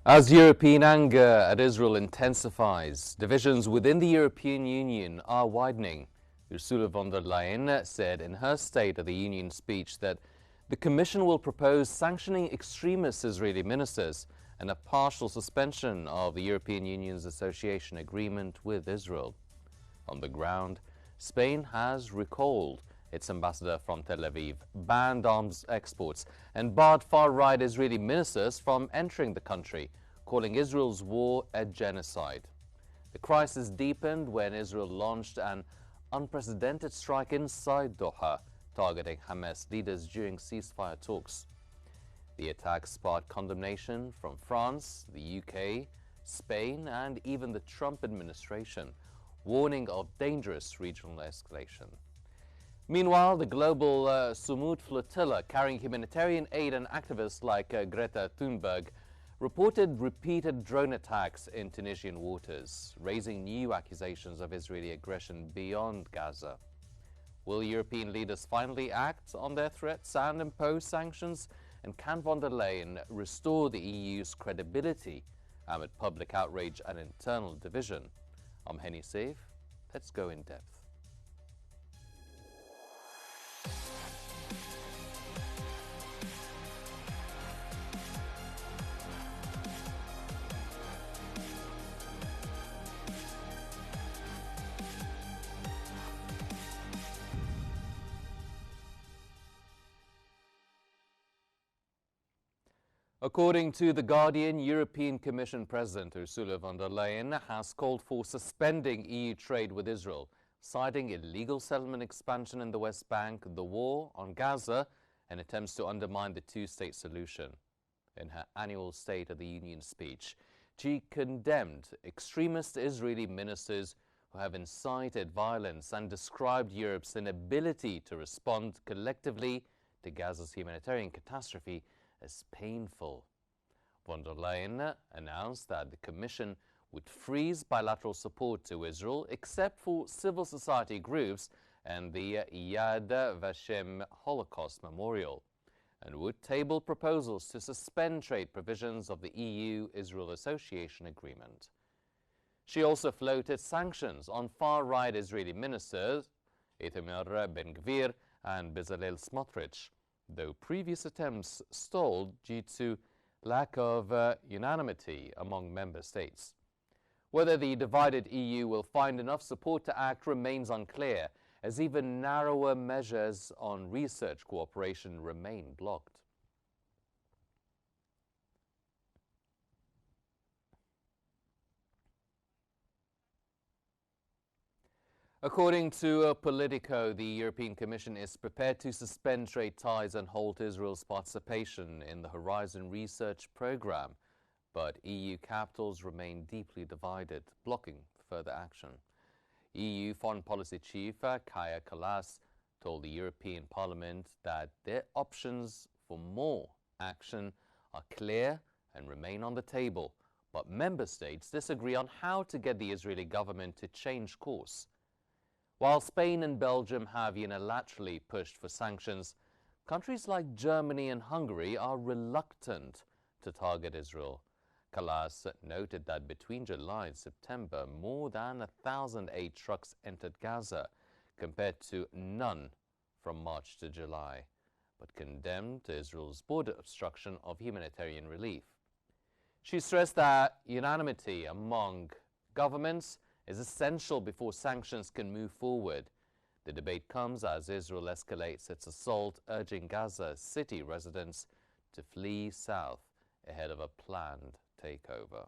As European anger at Israel intensifies, divisions within the European Union are widening. Ursula von der Leyen said in her State of the Union speech that the Commission will propose sanctioning extremist Israeli ministers and a partial suspension of the European Union's association agreement with Israel. On the ground, Spain has recalled its ambassador from Tel Aviv, banned arms exports, and barred far-right Israeli ministers from entering the country, calling Israel's war a genocide. The crisis deepened when Israel launched an unprecedented strike inside Doha, targeting Hamas leaders during ceasefire talks. The attack sparked condemnation from France, the UK, Spain, and even the Trump administration, warning of dangerous regional escalation. Meanwhile, the global Sumud flotilla carrying humanitarian aid and activists like Greta Thunberg reported repeated drone attacks in Tunisian waters, raising new accusations of Israeli aggression beyond Gaza. Will European leaders finally act on their threats and impose sanctions? And can von der Leyen restore the EU's credibility amid public outrage and internal division? I'm Henny Saif. Let's go in depth. According to The Guardian, European Commission President Ursula von der Leyen has called for suspending EU trade with Israel, citing illegal settlement expansion in the West Bank, the war on Gaza, and attempts to undermine the two-state solution. In her annual State of the Union speech, she condemned extremist Israeli ministers who have incited violence and described Europe's inability to respond collectively to Gaza's humanitarian catastrophe as painful. Von der Leyen announced that the Commission would freeze bilateral support to Israel except for civil society groups and the Yad Vashem Holocaust Memorial, and would table proposals to suspend trade provisions of the EU-Israel Association Agreement. She also floated sanctions on far-right Israeli ministers Itamar Ben-Gvir and Bezalel Smotrich, though previous attempts stalled due to lack of unanimity among member states. Whether the divided EU will find enough support to act remains unclear, as even narrower measures on research cooperation remain blocked. According to Politico, the European Commission is prepared to suspend trade ties and halt Israel's participation in the Horizon research program, but EU capitals remain deeply divided, blocking further action. EU Foreign Policy Chief Kaja Kallas told the European Parliament that their options for more action are clear and remain on the table, but member states disagree on how to get the Israeli government to change course. While Spain and Belgium have unilaterally pushed for sanctions, countries like Germany and Hungary are reluctant to target Israel. Kallas noted that between July and September, more than 1,000 aid trucks entered Gaza, compared to none from March to July, but condemned Israel's border obstruction of humanitarian relief. She stressed that unanimity among governments is essential before sanctions can move forward. The debate comes as Israel escalates its assault, urging Gaza city residents to flee south ahead of a planned takeover.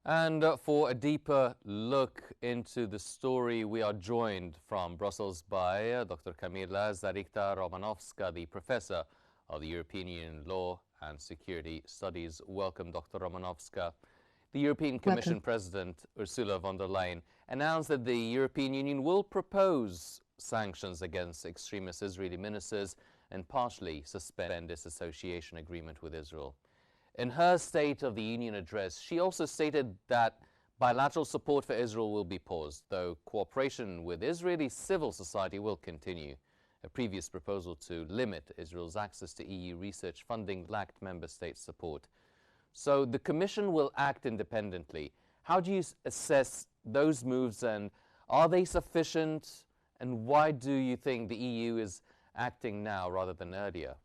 And for a deeper look into the story, we are joined from Brussels by Dr. Kamila Zaricka-Romanowska, the professor of the European Union Law and Security Studies. Welcome, Dr. Romanowska. The European Commission President Ursula von der Leyen announced that the European Union will propose sanctions against extremist Israeli ministers and partially suspend its association agreement with Israel. In her State of the Union address, she also stated that bilateral support for Israel will be paused, though cooperation with Israeli civil society will continue. A previous proposal to limit Israel's access to EU research funding lacked member state support. So the Commission will act independently. How do you assess those moves, and are they sufficient? And why do you think the EU is acting now rather than earlier?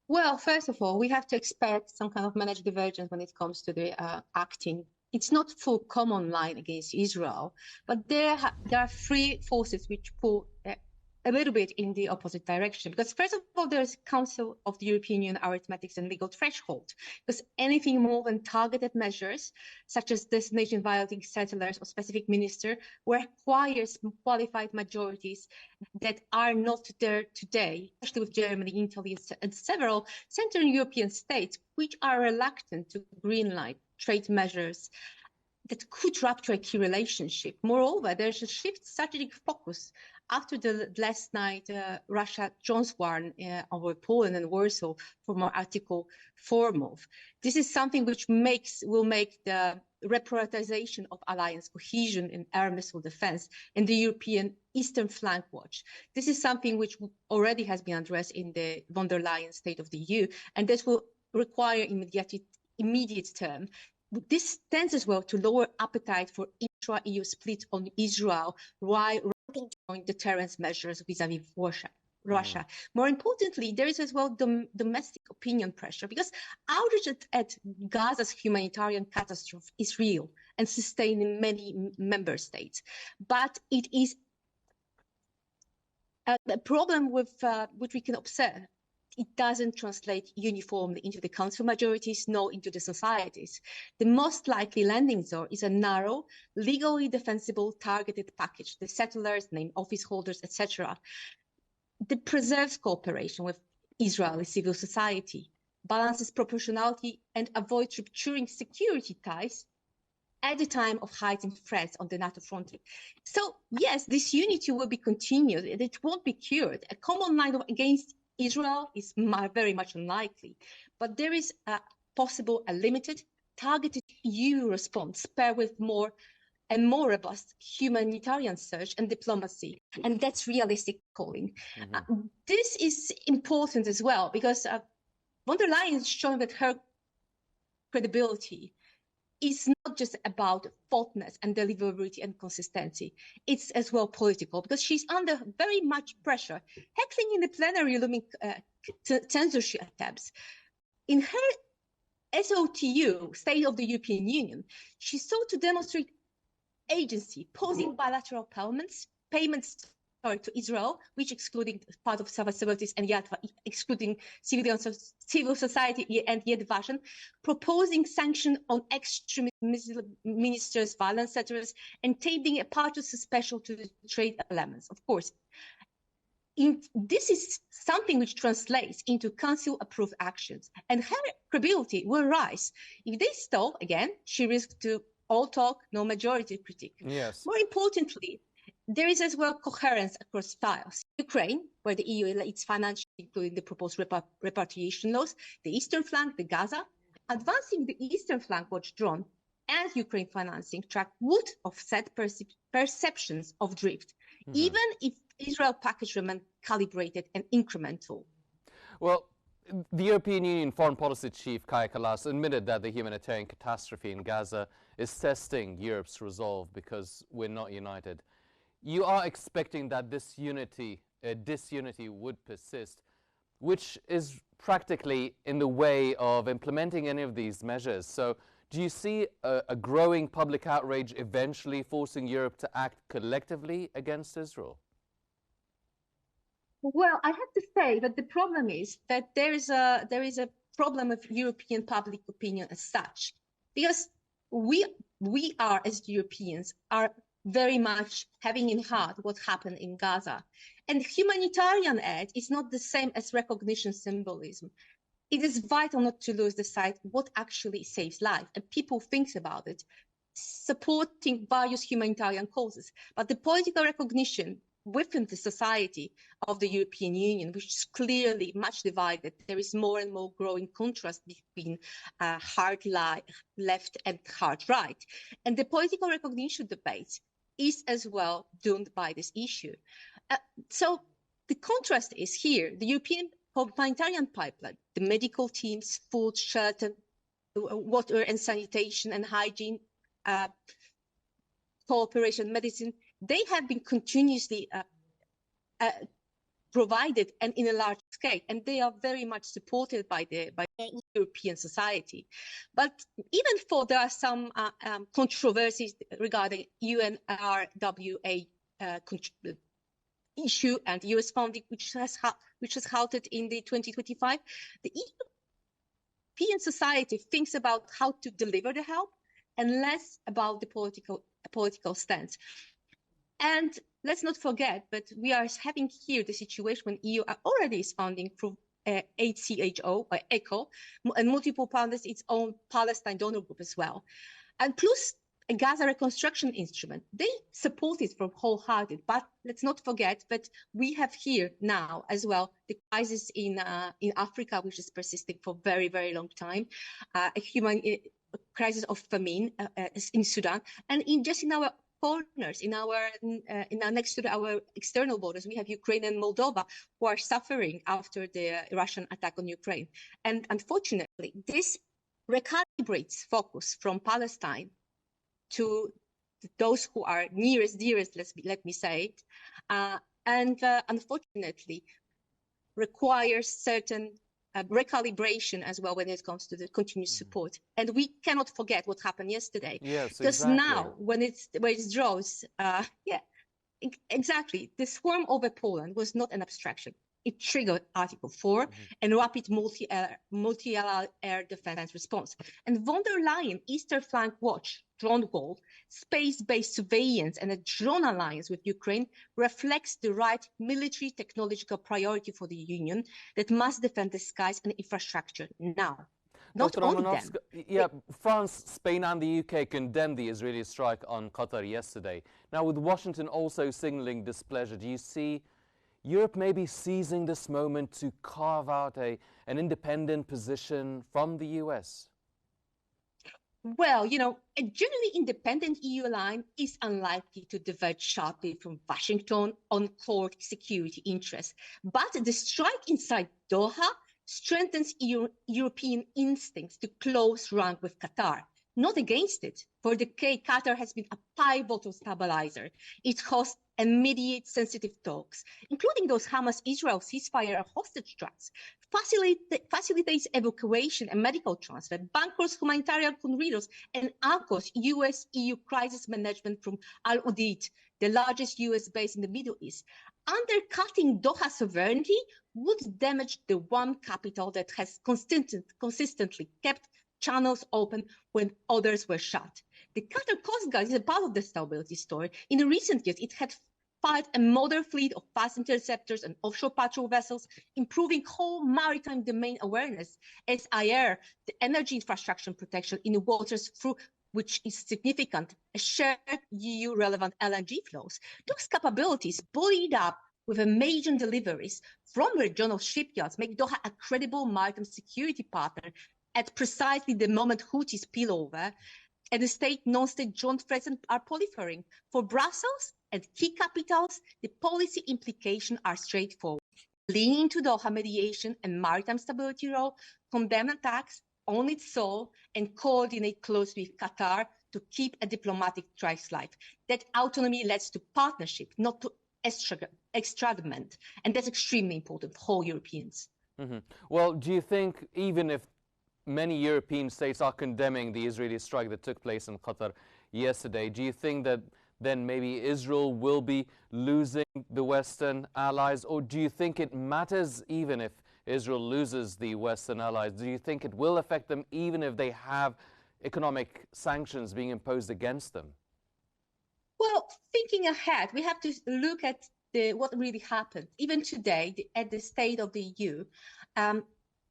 Well, first of all, we have to expect some kind of managed divergence when it comes to the acting. It's not full common line against Israel, but there are three forces which pull a little bit in the opposite direction. Because first of all, there's Council of the European Union arithmetics and legal threshold. Because anything more than targeted measures, such as destination violating settlers or specific minister, requires qualified majorities that are not there today, especially with Germany, Italy, and several Central European states, which are reluctant to greenlight trade measures that could rupture a key relationship. Moreover, there's a shift strategic focus after the last night Russia drones warn over Poland and Warsaw from Article 4 move. This is something which will make the reprioritization of alliance cohesion in air missile defense and the European Eastern Flank Watch. This is something which already has been addressed in the von der Leyen State of the EU, and this will require immediate term. This tends as well to lower appetite for intra-EU split on Israel while ramping joint deterrence measures vis-à-vis Russia. More importantly, there is as well domestic opinion pressure, because outrage at Gaza's humanitarian catastrophe is real and sustained in many member states. But it is a problem with which we can observe. It doesn't translate uniformly into the council majorities, nor into the societies. The most likely landing zone is a narrow, legally defensible, targeted package. The settlers, named office holders, etc. That preserves cooperation with Israeli civil society, balances proportionality, and avoids rupturing security ties at the time of heightened threats on the NATO frontier. So yes, this unity will be continued, and it won't be cured. A common line against Israel is very much unlikely, but there is a limited, targeted EU response paired with more robust humanitarian search and diplomacy, and that's realistic calling. This is important as well, because von der Leyen is showing that her credibility is not just about thoughtfulness and deliverability and consistency. It's as well political, because she's under very much pressure, heckling in the plenary, looming censorship attempts. In her SOTU, State of the European Union, she sought to demonstrate agency, pausing bilateral payments to Israel, which excluding part of civil services and yet excluding civil society and Yad Vashem, proposing sanction on extremist ministers, violence settlers, and tabling a part of special to the trade elements. Of course, this is something which translates into council-approved actions, and her credibility will rise. If they stall, again, she risks to all talk, no majority critique. Yes. More importantly, there is as well coherence across files. Ukraine, where the EU leads financially, including the proposed repatriation laws, the Eastern Flank, the Gaza, advancing the Eastern Flank watch drone and Ukraine financing track would offset perceptions of drift, even if Israel package remained calibrated and incremental. Well, the European Union Foreign Policy Chief Kaja Kallas admitted that the humanitarian catastrophe in Gaza is testing Europe's resolve because we're not united. You are expecting that this disunity would persist, which is practically in the way of implementing any of these measures. So do you see a growing public outrage eventually forcing Europe to act collectively against Israel? Well, I have to say that the problem is that there is a problem of European public opinion as such, because we are, as Europeans, are very much having in heart what happened in Gaza. And humanitarian aid is not the same as recognition symbolism. It is vital not to lose the sight what actually saves life, and people think about it, supporting various humanitarian causes. But the political recognition within the society of the European Union, which is clearly much divided, there is more and more growing contrast between hard left and hard right. And the political recognition debate is as well doomed by this issue. So the contrast is here. The European humanitarian pipeline, the medical teams, food, shelter, water and sanitation and hygiene, cooperation, medicine, they have been continuously provided and in a large scale, and they are very much supported by the European society. But even though there are some controversies regarding UNRWA issue and US funding, which has halted in the 2025, the European society thinks about how to deliver the help and less about the political stance. And let's not forget, but we are having here the situation when EU already is funding through HCHO or ECHO and multiple partners its own Palestine donor group as well. And plus a Gaza reconstruction instrument, they support it from wholehearted. But let's not forget that we have here now as well the crisis in Africa, which is persisting for very, very long time, a human crisis of famine in Sudan, and in our corners, in our next to our external borders, we have Ukraine and Moldova who are suffering after the Russian attack on Ukraine. And unfortunately, this recalibrates focus from Palestine to those who are nearest, dearest, let me say it, and unfortunately requires certain recalibration as well when it comes to the continuous support. And we cannot forget what happened yesterday. Yes, because exactly. Now when it draws, exactly, the swarm over Poland was not an abstraction. It triggered Article 4 and rapid multi-air defense response. And von der Leyen Eastern Flank Watch drone goal, space-based surveillance and a drone alliance with Ukraine reflects the right military technological priority for the Union that must defend the skies and infrastructure now. Not Dr. only Romanovska, France, Spain and the UK condemned the Israeli strike on Qatar yesterday. Now, with Washington also signaling displeasure, do you see Europe may be seizing this moment to carve out an independent position from the US? Well, a generally independent EU line is unlikely to diverge sharply from Washington on core security interests. But the strike inside Doha strengthens European instincts to close rank with Qatar. Not against it. For decades, Qatar has been a pivotal stabilizer. It hosts and mediates sensitive talks, including those Hamas-Israel ceasefire and hostage talks, facilitates evacuation and medical transfer, bankers humanitarian corridors, and anchors US-EU crisis management from Al Udeid, the largest US base in the Middle East. Undercutting Doha sovereignty would damage the one capital that has consistently kept channels open when others were shut. The Qatar Coast Guard is a part of the stability story. In recent years, it had fired a modern fleet of fast interceptors and offshore patrol vessels, improving whole maritime domain awareness, SIR, the energy infrastructure protection in waters through which is significant, shared EU-relevant LNG flows. Those capabilities, buoyed up with major deliveries from regional shipyards, make Doha a credible maritime security partner at precisely the moment Houthis spill over and the state, non-state joint threats are proliferating. For Brussels and key capitals, the policy implications are straightforward. Lean into Doha mediation and maritime stability role, condemn attacks on its soul, and coordinate closely with Qatar to keep a diplomatic track alive. That autonomy leads to partnership, not to extradiment. And that's extremely important for all Europeans. Well, do you think even if many European states are condemning the Israeli strike that took place in Qatar yesterday, do you think that then maybe Israel will be losing the Western allies? Or do you think it matters even if Israel loses the Western allies? Do you think it will affect them even if they have economic sanctions being imposed against them? Well, thinking ahead, we have to look at what really happened. Even today, at the State of the EU,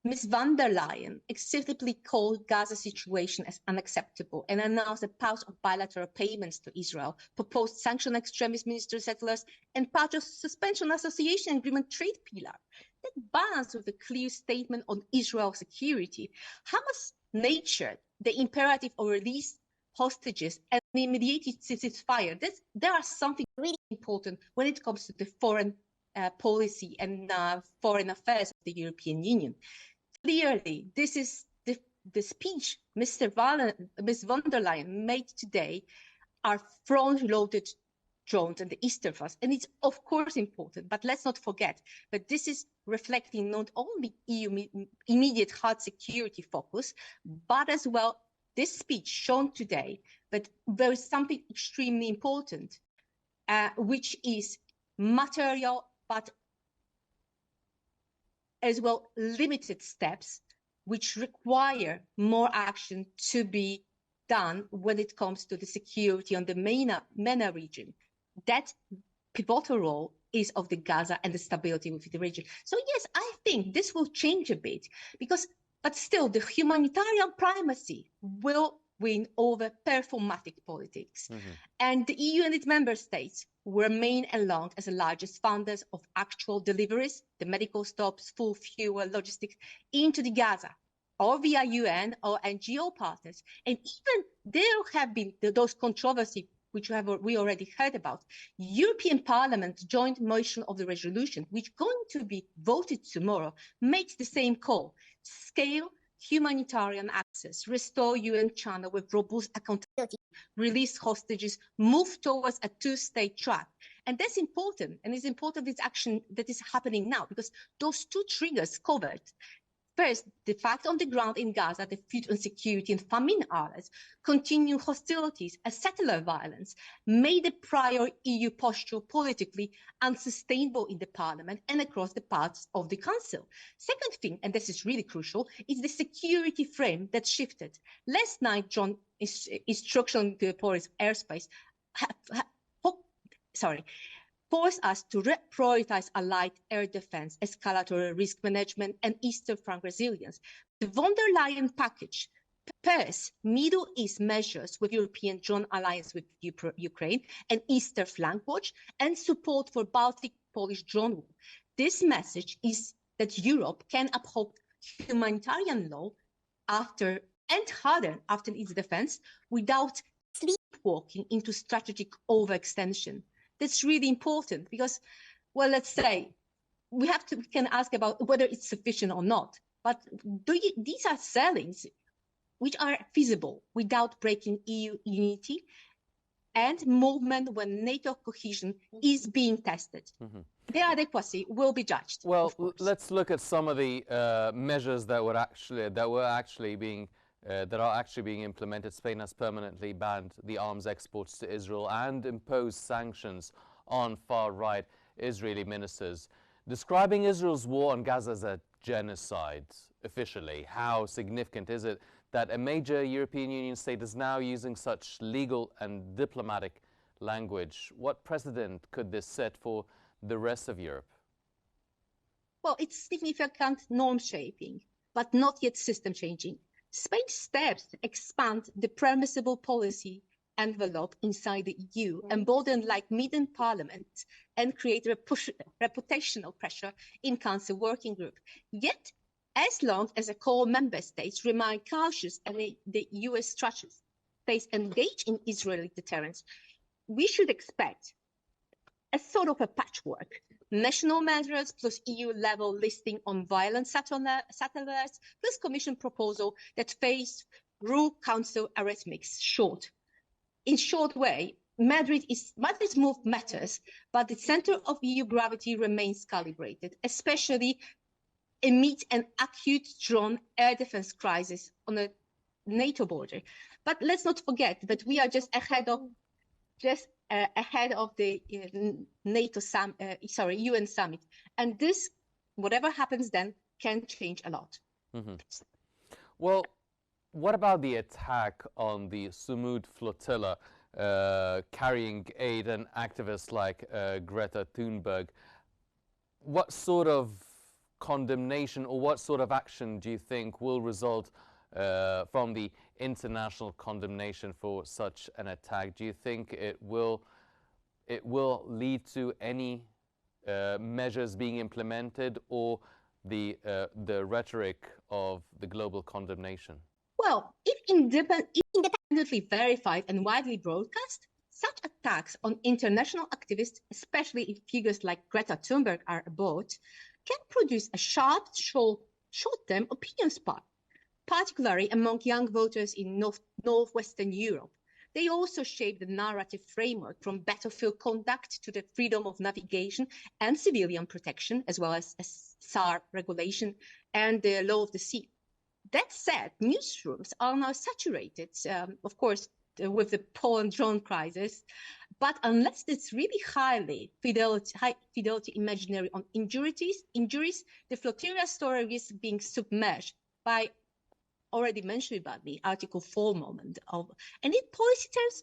Ms. von der Leyen explicitly called Gaza situation as unacceptable and announced a pause of bilateral payments to Israel, proposed sanction extremist minister settlers, and part of suspension association agreement trade pillar. That balance with a clear statement on Israel's security, Hamas nurtured the imperative of release hostages and immediate ceasefire. There are something really important when it comes to the foreign policy and foreign affairs of the European Union. Clearly, this is the speech Ms. von der Leyen made today are front-loaded drones and the Eastern Front. And it's of course important, but let's not forget that this is reflecting not only EU immediate hard security focus, but as well this speech shown today that there is something extremely important, which is material, but as well limited steps, which require more action to be done when it comes to the security on the MENA region. That pivotal role is of the Gaza and the stability within the region. So yes, I think this will change a bit but still the humanitarian primacy will win over performatic politics. And the EU and its member states remain along as the largest funders of actual deliveries, the medical stops, full fuel, logistics into the Gaza, or via UN or NGO partners. And even there have been those controversies which we already heard about. European Parliament's joint motion of the resolution, which is going to be voted tomorrow, makes the same call. Scale humanitarian access, restore UN channel with robust accountability, release hostages, move towards a two-state track. And that's important. And it's important this action that is happening now, because those two triggers covered. First, the fact on the ground in Gaza, the food insecurity and famine areas, continuing hostilities and settler violence made the prior EU posture politically unsustainable in the parliament and across the parts of the council. Second thing, and this is really crucial, is the security frame that shifted. Last night, John instruction to the porous airspace forced us to prioritize allied air defense, escalatory risk management, and Eastern Front resilience. The von der Leyen package pairs Middle East measures with European drone alliance with Ukraine and Eastern Flank Watch and support for Baltic-Polish drone war. This message is that Europe can uphold humanitarian law and harden after its defense without sleepwalking into strategic overextension. That's really important because, well, let's say we can ask about whether it's sufficient or not. But these are sellings which are feasible without breaking EU unity and movement when NATO cohesion is being tested. Their adequacy will be judged. Well, let's look at some of the measures that are actually being implemented. Spain has permanently banned the arms exports to Israel and imposed sanctions on far-right Israeli ministers. Describing Israel's war on Gaza as a genocide officially, how significant is it that a major European Union state is now using such legal and diplomatic language? What precedent could this set for the rest of Europe? Well, it's significant norm shaping, but not yet system changing. Spain's steps to expand the permissible policy envelope inside the EU, emboldened like midden parliament, and create reputational pressure in Council working group. Yet, as long as the core member states remain cautious and the US strategies stays engaged in Israeli deterrence, we should expect a sort of a patchwork. National measures plus EU-level listing on violent satellites plus Commission proposal that face rule Council arithmetics short. In short way, Madrid's move matters, but the center of EU gravity remains calibrated, especially amid an acute drone air defense crisis on a NATO border. But let's not forget that we are just ahead of the UN summit. And this, whatever happens then, can change a lot. Well, what about the attack on the Sumud flotilla carrying aid and activists like Greta Thunberg? What sort of condemnation or what sort of action do you think will result from the international condemnation for such an attack? Do you think it will lead to any measures being implemented, or the rhetoric of the global condemnation? Well, if independently verified and widely broadcast, such attacks on international activists, especially if figures like Greta Thunberg are aboard, can produce a sharp, short-term opinion spark, particularly among young voters in northwestern Europe. They also shape the narrative framework from battlefield conduct to the freedom of navigation and civilian protection, as well as SAR regulation and the law of the sea. That said, newsrooms are now saturated, of course, with the Poland drone crisis, but unless it's really high fidelity imaginary on injuries, the flotilla story risks being submerged by already mentioned about the Article 4 moment of, and in policy terms,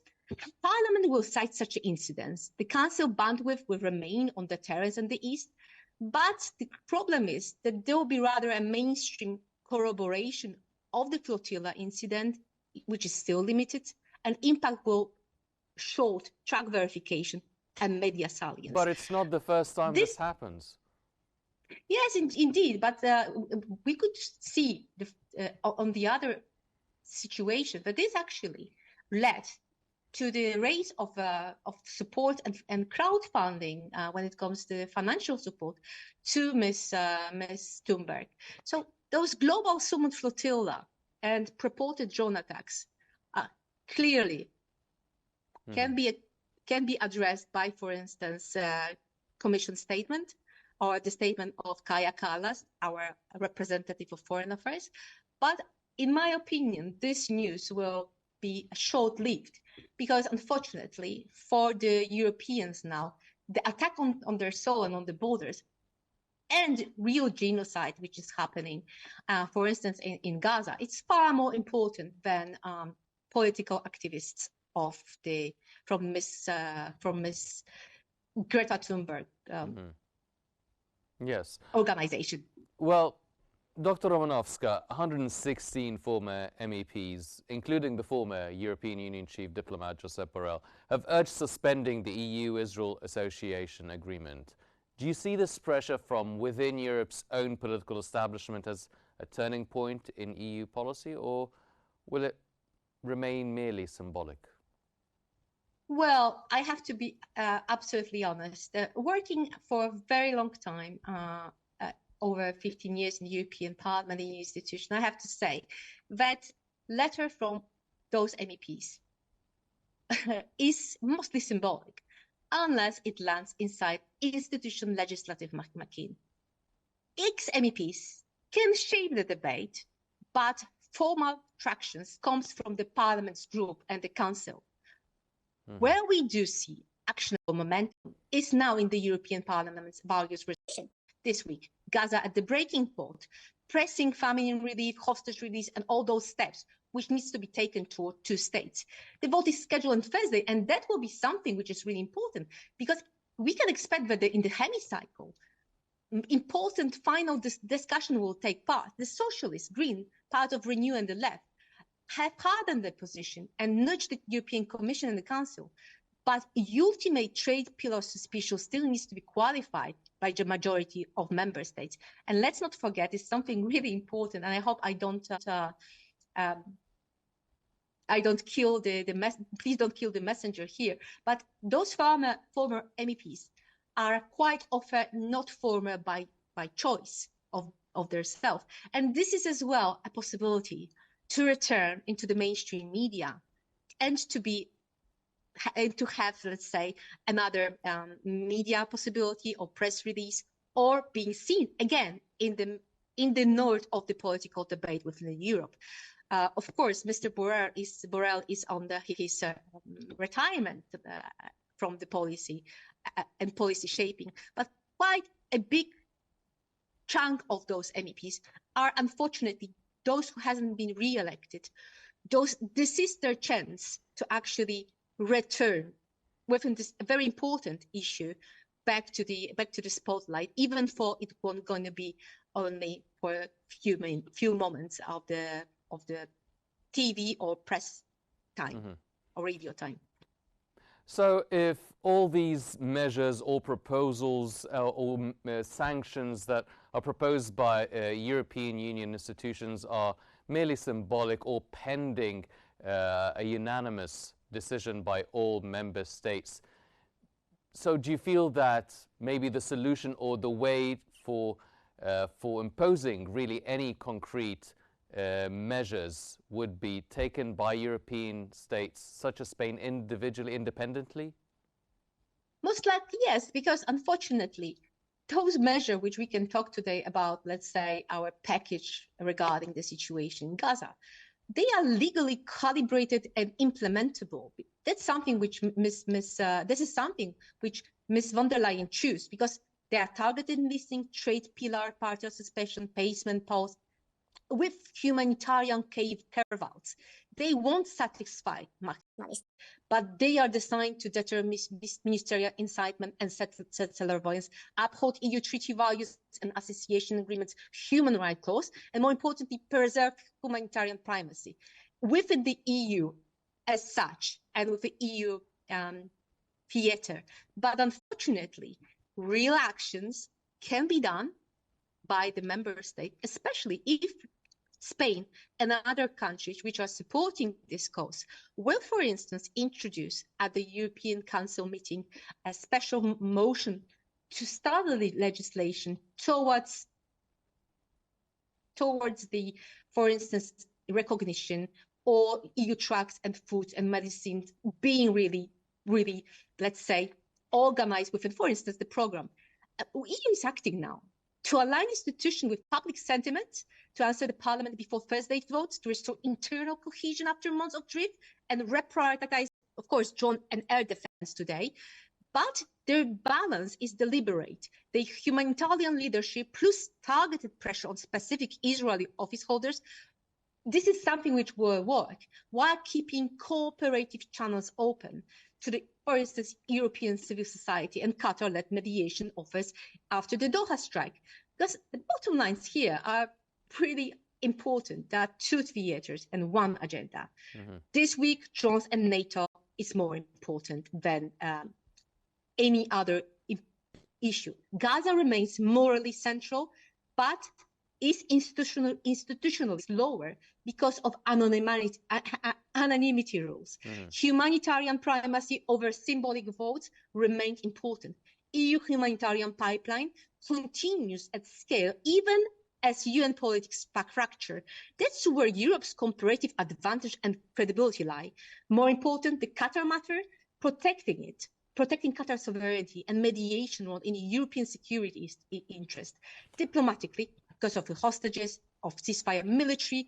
Parliament will cite such incidents. The Council bandwidth will remain on deterrence in the East, but the problem is that there will be rather a mainstream corroboration of the flotilla incident, which is still limited, and impact will short track verification and media salience. But it's not the first time this happens. Yes, indeed, but we could see on the other situation that this actually led to the raise of support and crowdfunding when it comes to financial support to Ms. Thunberg. So those global Sumud flotilla and purported drone attacks clearly can be addressed by, for instance, Commission statement, or the statement of Kaja Kallas, our representative of Foreign Affairs. But in my opinion, this news will be short-lived because, unfortunately, for the Europeans now, the attack on their soul and on the borders and real genocide, which is happening, for instance, in Gaza, it's far more important than political activists from Miss Greta Thunberg. Yes. Organization. Well, Dr. Romanovska, 116 former MEPs, including the former European Union chief diplomat Josep Borrell, have urged suspending the EU-Israel Association Agreement. Do you see this pressure from within Europe's own political establishment as a turning point in EU policy, or will it remain merely symbolic? Well, I have to be absolutely honest. Working for a very long time, over 15 years in the European Parliament institution, I have to say that letter from those MEPs is mostly symbolic, unless it lands inside institution legislative machine. Ex-MEPs can shape the debate, but formal traction comes from the Parliament's group and the Council. Where we do see actionable momentum is now in the European Parliament's values resolution this week. Gaza at the breaking point, pressing famine relief, hostage release, and all those steps which needs to be taken toward two states. The vote is scheduled on Thursday, and that will be something which is really important because we can expect that in the hemicycle, important final discussion will take part. The Socialist, Green, part of Renew and the Left have hardened their position and nudged the European Commission and the Council. But ultimate trade pillar suspicion still needs to be qualified by the majority of member states. And let's not forget, it's something really important, and I hope I don't kill please don't kill the messenger here. But those former MEPs are quite often not former by choice of their self. And this is as well a possibility to return into the mainstream media and to have, let's say, another media possibility or press release, or being seen again in the north of the political debate within Europe. Of course, Mr. Borrell is on his retirement from the policy and policy shaping, but quite a big chunk of those MEPs are unfortunately those who hasn't been re-elected, this is their chance to actually return within this very important issue back to the spotlight, even for it won't going to be only for a few moments of the TV or press time or radio time. So if all these measures or proposals or sanctions that are proposed by European Union institutions are merely symbolic or pending a unanimous decision by all member states, so do you feel that maybe the solution or the way for imposing really any concrete measures would be taken by European states, such as Spain, individually, independently? Most likely, yes, because unfortunately, those measures which we can talk today about, let's say our package regarding the situation in Gaza, they are legally calibrated and implementable. That's something which this is something which Ms. von der Leyen chose, because they are targeted listing, trade pillar, partial suspension, payment pause, with humanitarian carve-outs. They won't satisfy maximalists, but they are designed to deter ministerial incitement and settler violence, uphold EU treaty values and association agreements, human rights laws, and more importantly, preserve humanitarian primacy. Within the EU as such, and with the EU theater. But unfortunately, real actions can be done by the member state, especially if Spain and other countries which are supporting this cause will, for instance, introduce at the European Council meeting a special motion to start the legislation towards the, for instance, recognition or EU drugs and food and medicines being really, let's say, organized within, for instance, the program. EU is acting now to align institutions with public sentiment, to answer the parliament before Thursday's votes, to restore internal cohesion after months of drift, and reprioritize, of course, drone and air defense today. But their balance is deliberate. The humanitarian leadership plus targeted pressure on specific Israeli office holders, this is something which will work, while keeping cooperative channels open to the, for instance, European civil society and Qatar-led mediation offers after the Doha strike. Because the bottom lines here are pretty important. There are two theaters and one agenda. This week, drones and NATO is more important than any other issue. Gaza remains morally central, but is institutionally lower because of anonymity rules. Humanitarian primacy over symbolic votes remains important. EU humanitarian pipeline continues at scale, even as UN politics fracture. That's where Europe's comparative advantage and credibility lie. More important, the Qatar matter, protecting Qatar's sovereignty and mediation role in European security interest, diplomatically, because of the hostages, of ceasefire military,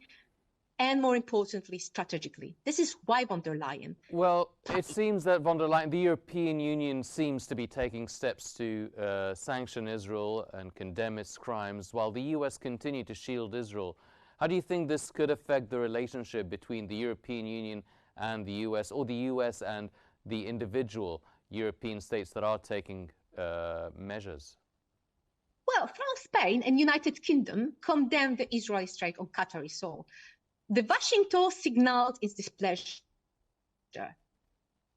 and more importantly, strategically. This is why von der Leyen. Well, it seems that von der Leyen, the European Union seems to be taking steps to sanction Israel and condemn its crimes, while the US continue to shield Israel. How do you think this could affect the relationship between the European Union and the US, or the US and the individual European states that are taking measures? Well, France, Spain, and United Kingdom condemned the Israeli strike on Qatari soil. The Washington signaled its displeasure.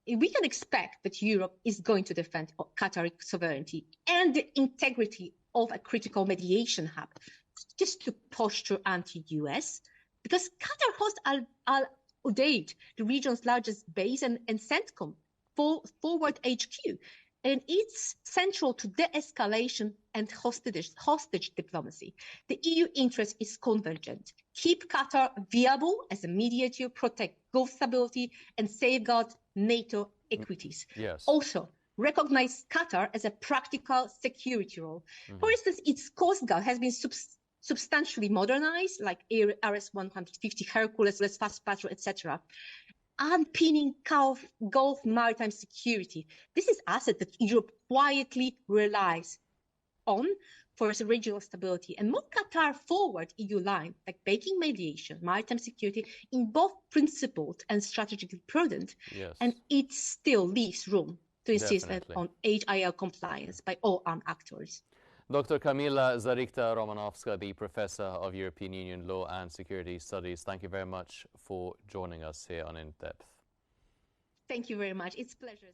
We can expect that Europe is going to defend Qatari sovereignty and the integrity of a critical mediation hub, just to posture anti-US, because Qatar hosts Al-Udeid, the region's largest base, and CENTCOM, Forward HQ, and it's central to de-escalation and hostage diplomacy. The EU interest is convergent. Keep Qatar viable as a mediator, protect Gulf stability, and safeguard NATO equities. Yes. Also, recognize Qatar as a practical security role. For instance, its Coast Guard has been substantially modernized, like RS-150 Hercules, less fast patrol, etc. Underpinning Gulf maritime security. This is asset that Europe quietly relies on for regional stability and move Qatar forward EU line, like banking mediation, maritime security, in both principled and strategically prudent. Yes. And it still leaves room to insist Definitely. on HIL compliance by all armed actors. Dr. Kamila Zarikta-Romanovska, the Professor of European Union Law and Security Studies, thank you very much for joining us here on In Depth. Thank you very much. It's a pleasure.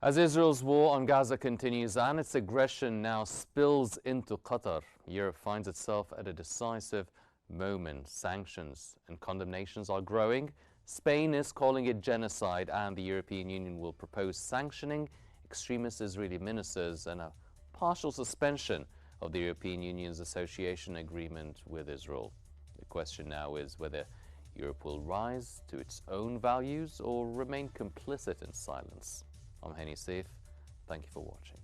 As Israel's war on Gaza continues and its aggression now spills into Qatar, Europe finds itself at a decisive moment. Sanctions and condemnations are growing. Spain is calling it genocide, and the European Union will propose sanctioning extremist Israeli ministers and a partial suspension of the European Union's association agreement with Israel. The question now is whether Europe will rise to its own values or remain complicit in silence. I'm Henny Saif. Thank you for watching.